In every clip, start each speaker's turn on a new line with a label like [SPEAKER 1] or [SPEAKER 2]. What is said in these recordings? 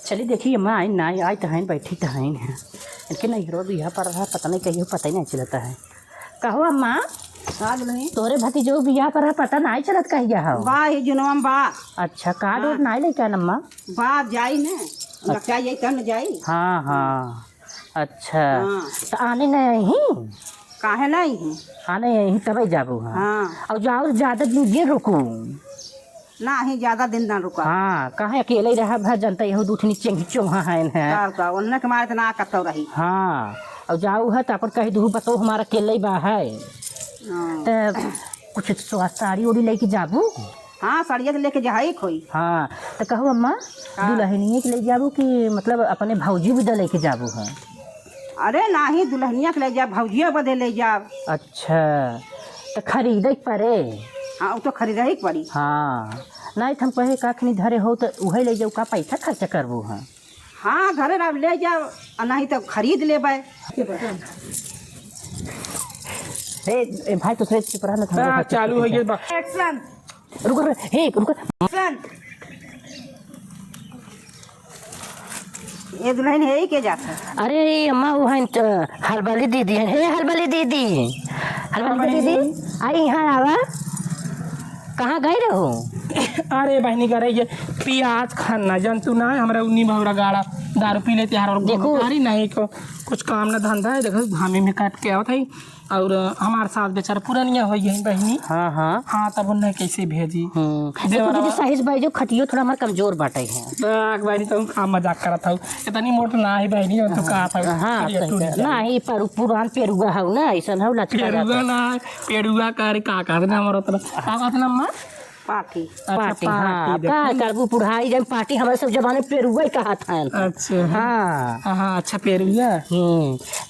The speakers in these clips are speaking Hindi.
[SPEAKER 1] चलिए देखिए अम्मा आई ना आई तो है बैठी तो है इनके नहीं रो भी यहाँ पर रहा पता नहीं कहीं पता ही नहीं चलता है। कहो अम्मा
[SPEAKER 2] आज नहीं
[SPEAKER 1] तोरे भतीजो बियाह पर पता नहीं चलत कही जा हो।
[SPEAKER 2] बा ये जुनवा बा
[SPEAKER 1] अच्छा कार्ड उर्ड नहीं लेके अम्मा।
[SPEAKER 2] बा जाई ने लगता यही कर न जाई।
[SPEAKER 1] हाँ हाँ अच्छा
[SPEAKER 2] हाँ।
[SPEAKER 1] तो आने नहीं
[SPEAKER 2] काहे नहीं है
[SPEAKER 1] आने यहीं तब जाबू। हाँ
[SPEAKER 2] हाँ
[SPEAKER 1] और जाओ ज़्यादा दिन ये रुकू
[SPEAKER 2] ना ही ज्यादा दिन ना रुका।
[SPEAKER 1] हाँ कहाँ अकेले ही रहा भर जनता यहूँ दूठ नीचे घिचो है
[SPEAKER 2] का उन्हें के मारे तो ना कतो रही।
[SPEAKER 1] हाँ और जाऊ है तो अपन कहीं दूर बताओ हमारा अकेले ही बा है
[SPEAKER 2] हाँ।
[SPEAKER 1] तो कुछ साड़ी उड़ी लेके जाबू।
[SPEAKER 2] हाँ साड़िया तो लेके जाई खोई।
[SPEAKER 1] हाँ तो कहो अम्मा दुल्हनिया के ले जाबू कि मतलब अपने भौजी भी लेके जाबू है।
[SPEAKER 2] अरे ना ही दुल्हनिया के ले जा भौजिया बदे ले जा।
[SPEAKER 1] अच्छा तो खरीदे पड़े।
[SPEAKER 2] हाँ वो तो खरीद ही पड़ी।
[SPEAKER 1] हाँ नहीं तो हम कहे काखनी धरे हो तो वही ले जाओ का पैसा खर्चा करबू। हाँ
[SPEAKER 2] हाँ घरे अब ले जाओ नहीं तो खरीद ले
[SPEAKER 1] भाई तो
[SPEAKER 3] चालू हो गया।
[SPEAKER 2] एक्शन
[SPEAKER 1] रुको हे रुको
[SPEAKER 2] एक्शन। ये दुल्हन है ही के जाता।
[SPEAKER 1] अरे अम्मा वो है हलवाली दीदी है। हे हलवाली दीदी हलवाली दीदी आई यहाँ आवा कहाँ गए रहो।
[SPEAKER 3] अरे बहनी करे ये प्याज खाना जंतु ना है हमारा उन्नी भौरा गाड़ा दारू पी लेते यार। और
[SPEAKER 1] देखो।
[SPEAKER 3] अरे नहीं को कुछ काम ना धंधा है। देखो धामी में काट के आवत है और हमारे साथ बेचारा पुरानिया हो गई बहनी।
[SPEAKER 1] हाँ हाँ
[SPEAKER 3] हाँ तब उन्हें कैसे भेजी।
[SPEAKER 1] देखो दीदी साहिज भाई जो खटियो थोड़ा हमारा कमजोर बाटे है।
[SPEAKER 3] बहनी तो काम मजाक करा था इतनी मोट ना है बहनी तो कहा था।
[SPEAKER 1] हाँ ना ही पुरान पेरुआ है ना ऐसा है लचका
[SPEAKER 3] पेड़ुआ ना पेड़ुआ करे का कहते हमारा तरफ का कहते ना अम्मा
[SPEAKER 2] पार्टी
[SPEAKER 1] पार्टी। हाँ का करबू पुढ़ाई जब पार्टी हमारे सब जमाने पेरुआ ही कहा था।
[SPEAKER 3] अच्छा
[SPEAKER 1] हाँ
[SPEAKER 3] हाँ अच्छा पेड़ुआ।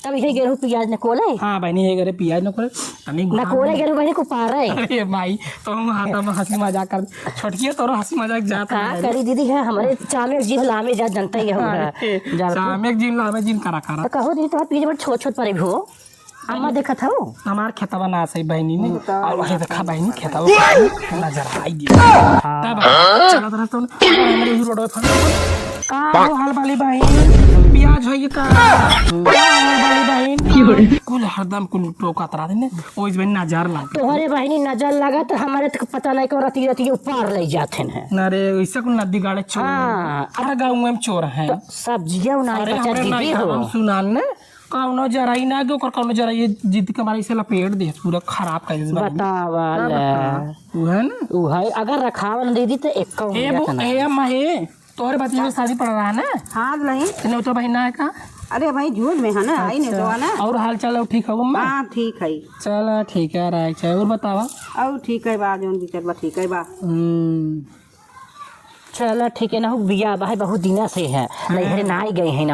[SPEAKER 1] तब इसे गेहूँ प्याज न कोले।
[SPEAKER 3] हाँ बहनी ये करे प्याज न कोले
[SPEAKER 1] न कोले गेहूँ बहनी को पा रहे।
[SPEAKER 3] अरे भाई तो हाथा में हंसी मजाक कर छोटकी तो हंसी मजाक जाता
[SPEAKER 1] का करी दीदी है हमारे चामे जीव लामे जा जनता ही होगा
[SPEAKER 3] सामेक जिन लामे जिन करा करा।
[SPEAKER 1] तो कहो दीदी तुम्हारे पीछे बड़ छोट छोट परे हो अम्मा देखा था वो
[SPEAKER 3] हमार खेतवा ना सही बहनी ने और ये देखा बहनी खेतवा नजर आई दी तब चला तरह तो हमारे ही रोड पर का हाल वाली बहन प्याज है ये का वाली बहन कुल हरदम कुल टोका तरा देने ओइ बहन नजर लग
[SPEAKER 1] तोहरे बहनी नजर लगा तो हमारे तक पता नहीं को रती रती ऊपर ले जाते हैं।
[SPEAKER 3] अरे ऐसा कुल नदी गाड़े चोर।
[SPEAKER 1] हाँ
[SPEAKER 3] अरे गाँव में चोर है
[SPEAKER 1] सब्जियां उनाई बचा दीदी हो
[SPEAKER 3] सुनान ने कौनो जराई ना दो कौनो जराई ये जिद के मारे से लपेट दे पूरा खराब कर दे
[SPEAKER 1] बतावल
[SPEAKER 3] वो है ना
[SPEAKER 1] वो है अगर रखावल दीदी तो एक का
[SPEAKER 3] ए अम्मा हे तोहरे बच्चे में शादी पड़ रहा है ना।
[SPEAKER 2] हाँ नहीं
[SPEAKER 3] नहीं तो भाई ना है का।
[SPEAKER 2] अरे भाई झूठ में है ना आई नहीं तो ना।
[SPEAKER 3] और हाल चाल ठीक है अम्मा।
[SPEAKER 2] हाँ ठीक है
[SPEAKER 3] चलो ठीक है राय चाहे और बतावा
[SPEAKER 2] और ठीक है बा जोन भी चल ठीक है बा।
[SPEAKER 1] चलो ठीक है ना हो बिया भाई बहुत दिना से है नहीं ना गए हैं ना।